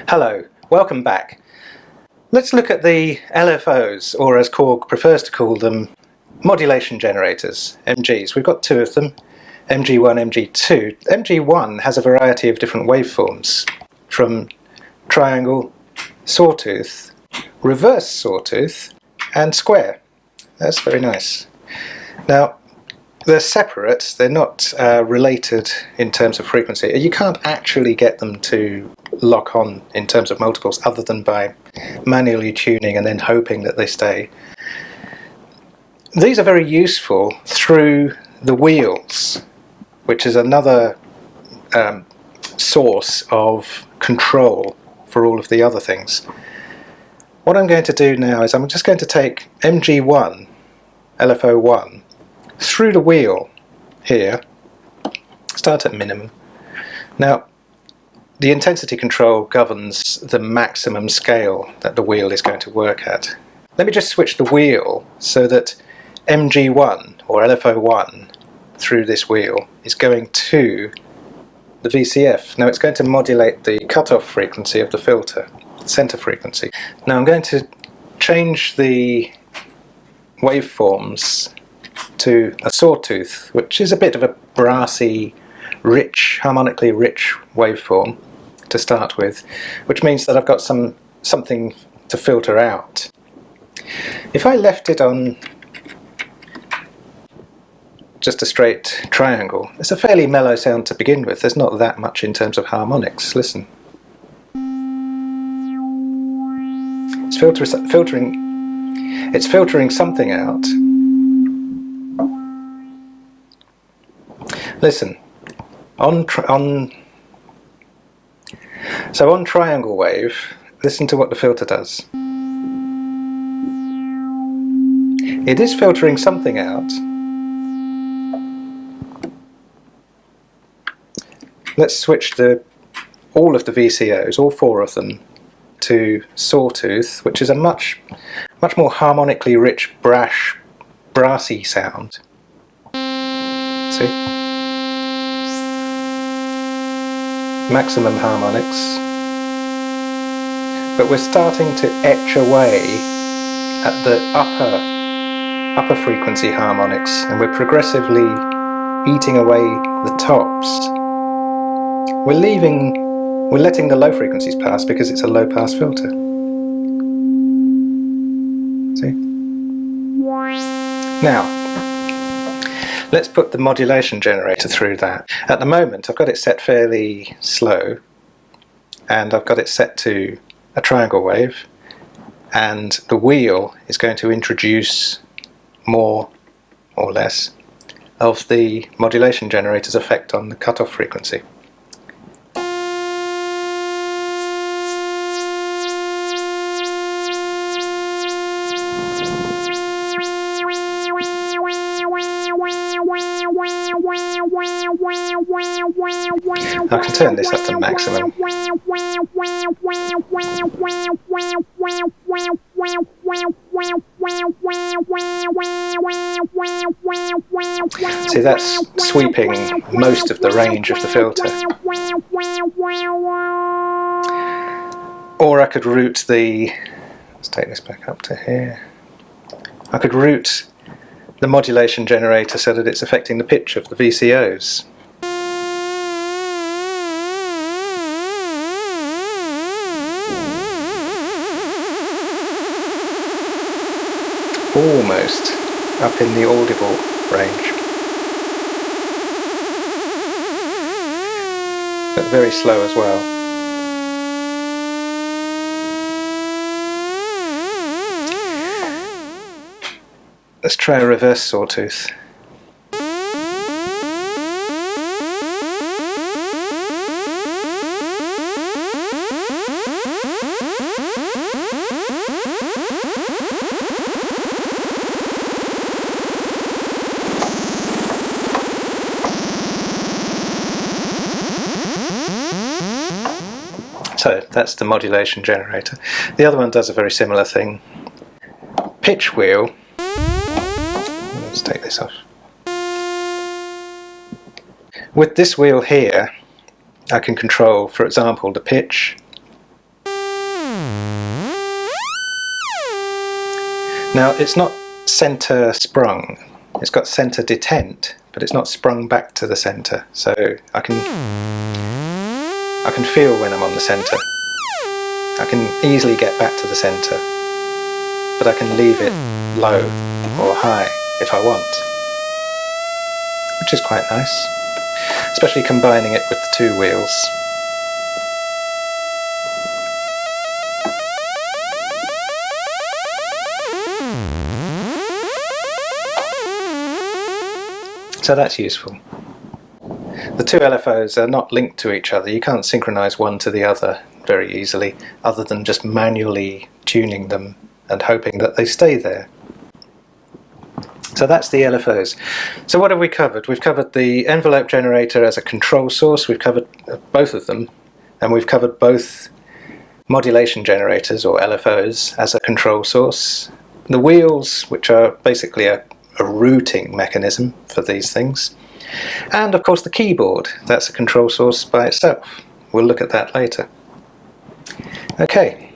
Hello, welcome back. Let's look at the LFOs, or as Korg prefers to call them, modulation generators, MGs. We've got two of them, MG1, MG2. MG1 has a variety of different waveforms, from triangle, sawtooth, reverse sawtooth, and square. That's very nice. Now, they're separate, they're not related in terms of frequency. You can't actually get them to lock on in terms of multiples other than by manually tuning and then hoping that they stay. These are very useful through the wheels, which is another source of control for all of the other things. What I'm going to do now is I'm just going to take MG1, LFO1, through the wheel here, start at minimum. Now, the intensity control governs the maximum scale that the wheel is going to work at. Let me just switch the wheel so that MG1 or LFO1 through this wheel is going to the VCF. Now it's going to modulate the cutoff frequency of the filter, center frequency. Now I'm going to change the waveforms to a sawtooth, which is a bit of a brassy, rich, harmonically rich waveform to start with, which means that I've got something to filter out. If I left it on just a straight triangle, it's a fairly mellow sound to begin with. There's not that much in terms of harmonics. Listen. It's filtering something out. Listen, on triangle wave, listen to what the filter does. It is filtering something out. Let's switch all of the VCOs, all four of them, to sawtooth, which is a much more harmonically rich, brassy sound. See? Maximum harmonics, but we're starting to etch away at the upper frequency harmonics, and we're progressively eating away the tops. We're letting the low frequencies pass because it's a low pass filter. See? Now, let's put the modulation generator through that. At the moment I've got it set fairly slow, and I've got it set to a triangle wave, and the wheel is going to introduce more or less of the modulation generator's effect on the cutoff frequency. I can turn this up to maximum. See, that's sweeping most of the range of the filter. Or I could route let's take this back up to here. I could route the modulation generator so that it's affecting the pitch of the VCOs. Almost up in the audible range, but very slow as well. Let's try a reverse sawtooth. So that's the modulation generator. The other one does a very similar thing. Pitch wheel. Let's take this off. With this wheel here, I can control, for example, the pitch, Now it's not center sprung, it's got center detent, but it's not sprung back to the center, so I can feel when I'm on the center. I can easily get back to the center, but I can leave it low or high if I want, which is quite nice, especially combining it with the two wheels. So that's useful. The two LFOs are not linked to each other. You can't synchronize one to the other very easily, other than just manually tuning them and hoping that they stay there. So that's the LFOs. So what have we covered? We've covered the envelope generator as a control source. We've covered both of them, and we've covered both modulation generators, or LFOs, as a control source. The wheels, which are basically a routing mechanism for these things. And of course the keyboard, that's a control source by itself. We'll look at that later. Okay,